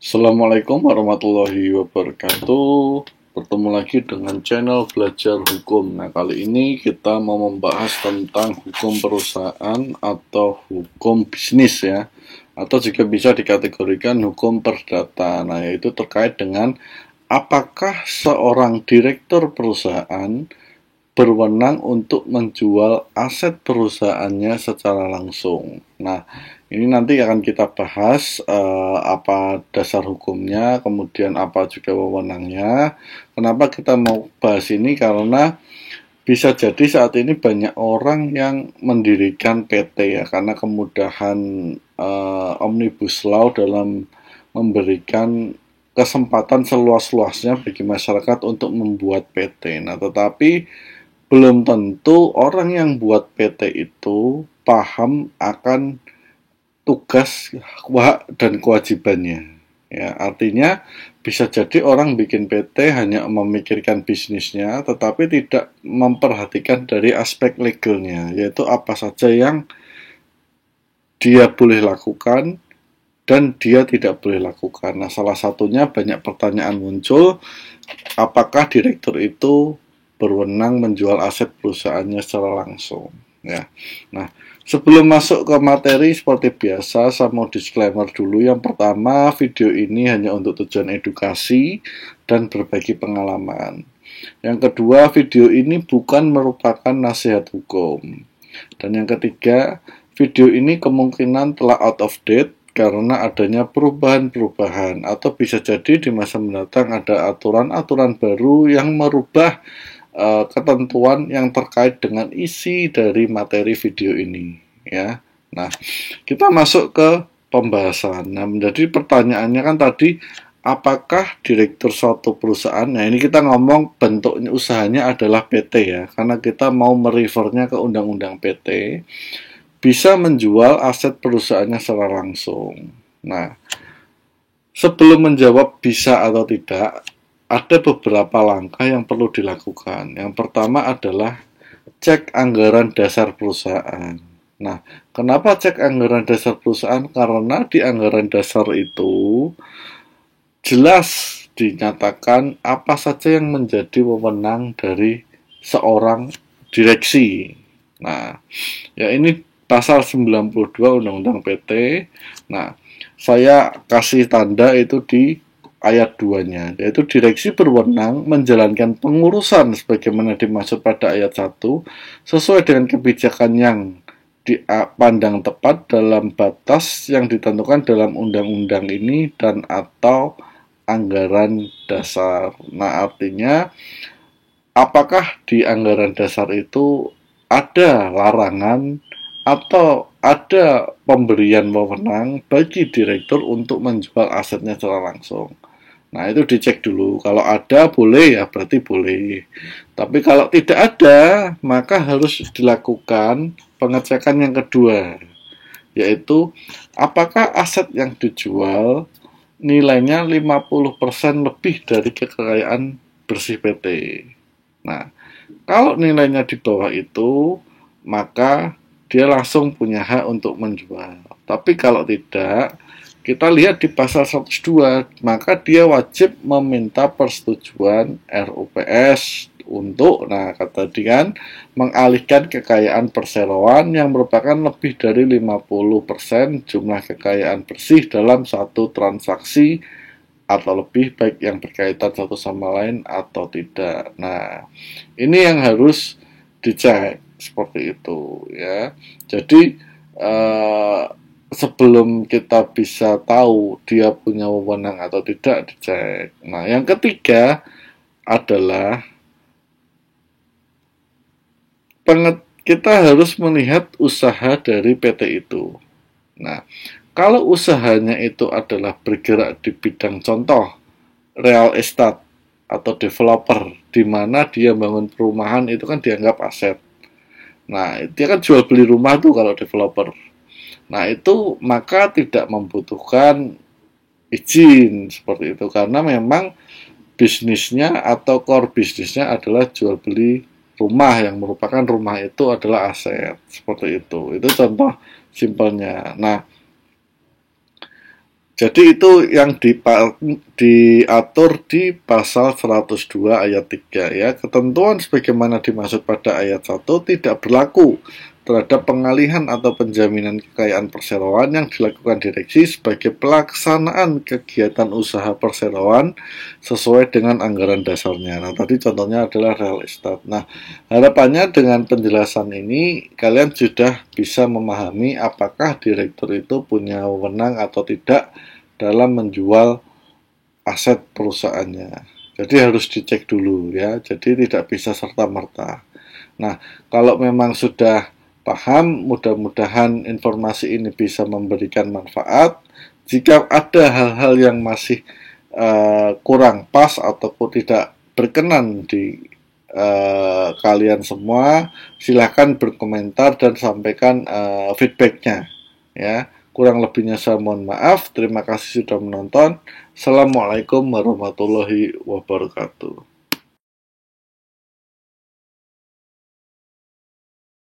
Assalamualaikum warahmatullahi wabarakatuh. Bertemu lagi dengan channel Belajar Hukum. Nah, kali ini kita mau membahas tentang hukum perusahaan atau hukum bisnis ya. Atau juga bisa dikategorikan hukum perdata. Nah, yaitu terkait dengan apakah seorang direktur perusahaan berwenang untuk menjual aset perusahaannya secara langsung. Nah, ini nanti akan kita bahas apa dasar hukumnya, kemudian apa juga wewenangnya. Kenapa kita mau bahas ini? Karena bisa jadi saat ini banyak orang yang mendirikan PT ya, karena kemudahan Omnibus Law dalam memberikan kesempatan seluas-luasnya bagi masyarakat untuk membuat PT. Nah, tetapi belum tentu orang yang buat PT itu paham akan tugas, hak, dan kewajibannya. Ya, artinya bisa jadi orang bikin PT hanya memikirkan bisnisnya, tetapi tidak memperhatikan dari aspek legalnya, yaitu apa saja yang dia boleh lakukan dan dia tidak boleh lakukan. Nah, salah satunya banyak pertanyaan muncul, apakah direktur itu berwenang menjual aset perusahaannya secara langsung ya. Nah, sebelum masuk ke materi seperti biasa saya mau disclaimer dulu. Yang pertama, video ini hanya untuk tujuan edukasi dan berbagi pengalaman. Yang kedua, video ini bukan merupakan nasihat hukum. Dan yang ketiga, video ini kemungkinan telah out of date karena adanya perubahan-perubahan, atau bisa jadi di masa mendatang ada aturan-aturan baru yang merubah ketentuan yang terkait dengan isi dari materi video ini ya. Nah, kita masuk ke pembahasan. Nah, menjadi pertanyaannya kan tadi, apakah direktur suatu perusahaan, nah ini kita ngomong bentuknya usahanya adalah PT ya, karena kita mau merefernya ke undang-undang PT, bisa menjual aset perusahaannya secara langsung. Nah, sebelum menjawab bisa atau tidak, ada beberapa langkah yang perlu dilakukan. Yang pertama adalah cek anggaran dasar perusahaan. Nah, kenapa cek anggaran dasar perusahaan? Karena di anggaran dasar itu jelas dinyatakan apa saja yang menjadi wewenang dari seorang direksi. Nah, ya ini pasal 92 Undang-Undang PT. Nah, saya kasih tanda itu di ayat 2-nya, yaitu direksi berwenang menjalankan pengurusan sebagaimana dimaksud pada ayat 1 sesuai dengan kebijakan yang dipandang tepat dalam batas yang ditentukan dalam undang-undang ini dan atau anggaran dasar. Nah, artinya apakah di anggaran dasar itu ada larangan atau ada pemberian wewenang bagi direktur untuk menjual asetnya secara langsung. Nah, itu dicek dulu. Kalau ada, boleh ya, berarti boleh. Tapi kalau tidak ada, maka harus dilakukan pengecekan yang kedua, yaitu apakah aset yang dijual nilainya 50% lebih dari kekayaan bersih PT. Nah, kalau nilainya di bawah itu, maka dia langsung punya hak untuk menjual. Tapi kalau tidak, kita lihat di pasal 102, maka dia wajib meminta persetujuan RUPS untuk, nah kata tadi kan, mengalihkan kekayaan perseroan yang merupakan lebih dari 50% jumlah kekayaan bersih dalam satu transaksi atau lebih, baik yang berkaitan satu sama lain atau tidak. Nah, ini yang harus dicek seperti itu ya. Jadi sebelum kita bisa tahu dia punya wewenang atau tidak, dicek. Nah, yang ketiga adalah kita harus melihat usaha dari PT itu. Nah, kalau usahanya itu adalah bergerak di bidang contoh real estate atau developer, di mana dia bangun perumahan, itu kan dianggap aset. Nah, dia kan jual beli rumah tuh kalau developer. Nah, itu maka tidak membutuhkan izin seperti itu, karena memang bisnisnya atau core bisnisnya adalah jual beli rumah, yang merupakan rumah itu adalah aset. Seperti itu contoh simpelnya. Nah, Jadi itu yang diatur di pasal 102 ayat 3 ya. Ketentuan sebagaimana dimaksud pada ayat 1 tidak berlaku terhadap pengalihan atau penjaminan kekayaan perseroan yang dilakukan direksi sebagai pelaksanaan kegiatan usaha perseroan sesuai dengan anggaran dasarnya. Nah, tadi contohnya adalah real estate. Nah, harapannya dengan penjelasan ini kalian sudah bisa memahami apakah direktur itu punya wewenang atau tidak dalam menjual aset perusahaannya. Jadi harus dicek dulu ya. Jadi tidak bisa serta-merta. Nah, kalau memang sudah paham, mudah-mudahan informasi ini bisa memberikan manfaat. Jika ada hal-hal yang masih kurang pas ataupun tidak berkenan di kalian semua, silahkan berkomentar dan sampaikan feedbacknya ya. Kurang lebihnya saya mohon maaf. Terima kasih sudah menonton. Assalamualaikum warahmatullahi wabarakatuh.